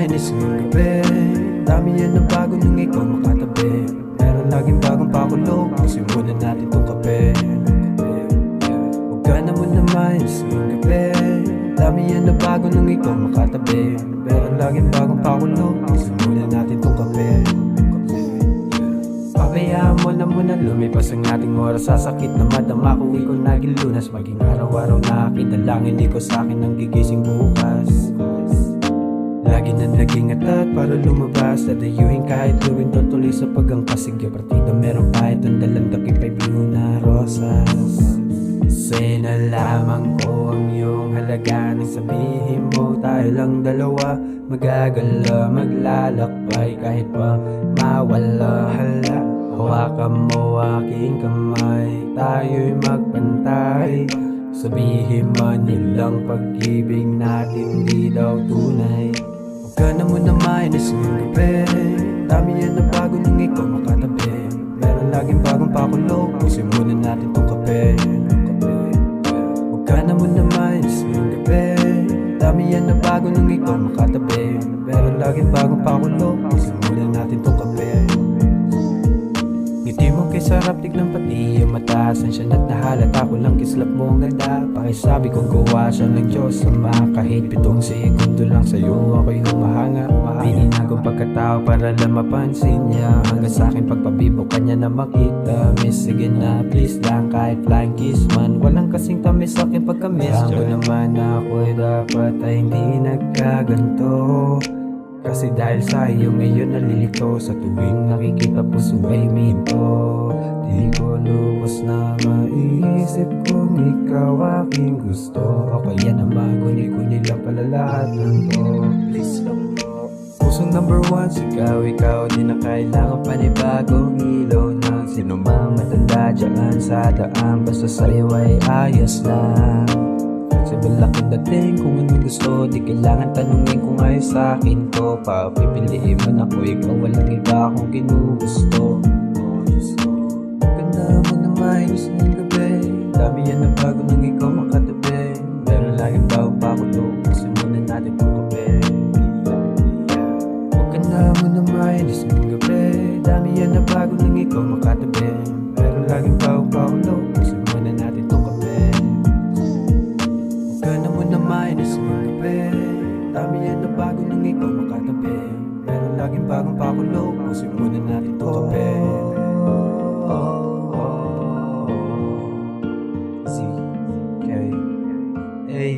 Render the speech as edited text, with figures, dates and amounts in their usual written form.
mainis ngayong gabi. Dami yan na bago nung ikaw makatabi. Meron laging bagong pakulo, pusin muna natin tong kape. Huwag ka na muna mainis ngayong gabi. Dami yan na bago nung ikaw makatabi. Meron laging bagong pakulo, pusin muna natin tong kape. Pabayaan mo na muna lumipas ang ating oras. Sa sakit na madama ko ikaw naging lunas. Maging araw-araw na akin dalangin, ikaw sa'kin ang gigising bukas. Lagi na naging atat para lumabas. Dadayuhin kahit luwin tutuloy sa pagangkas. Sige partida meron pa itong dalang takip ay bingo na rosas. Kasi nalaman ko ang iyong halaga. Nang sabihin mo tayo lang dalawa, magagala, maglalakbay kahit pa mawala. Hala, hawakan mo aking kamay, tayo'y magpantay. Sabihin man nilang pag-ibig natin di daw tunay. Huwag ka na muna mainis ngayong gabi. Dami yan na bago nung ikaw makatabi. Meron laging bagong pakulo, pusin muna natin tong kape. Huwag ka na muna mainis ngayong gabi. Dami yan na bago nung ikaw makatabi. Meron laging bagong pakulo, pusin muna natin tong kape. Ngiti mo kay sarap, tignan pati yung mata. San siya na't nahalata ko lang kislap mo ang ganda. Pakisabi kong gawa siya ng Diyos Ama. Kahit 7 segundo lang sa'yo ako'y humahanga. Pininago pagkatao para lang mapansin niya. Hanggang sa'kin pagpabibok kanya na makita. Miss, sige na please lang kahit flying kiss man. Walang kasing tamis sa'kin pagka-miss. Ako naman ako'y dapat ay hindi nagkaganto. Kasi dahil sa iyo ngayon nalilito. Sa tuwing nakikita puso ay minto. Di ko lubos na maisip kung ikaw aking gusto. O kaya naman guni-guni lang pala lahat ng to. Please lang mo. Pusong number 1, sigaw ikaw. Di na kailangan panibagong ilaw ng sino mang matanda dyan sa daan. Basta sa'yo ay ayos lang. Flexible akong dating kung anong gusto. Di kailangan tanungin kung ayos sa'kin to. Papipiliin man ako, ikaw walang iba akong ginugusto. Ganda mo na mainis ng gabi. Dami yan na bago nung ikaw makatabi. Meron laging bagong pakulo, pusin muna natin tong kape. Ganda mo na mainis ng gabi. Dami yan na bago nung ikaw makatabi. Meron laging bagong pakulo, pusin muna natin tong kape. Mainis ngayong gabi. Dami yan na bago nung ikaw makatabi. Meron laging bagong pakulo, pusin muna natin tong kape. C, K, A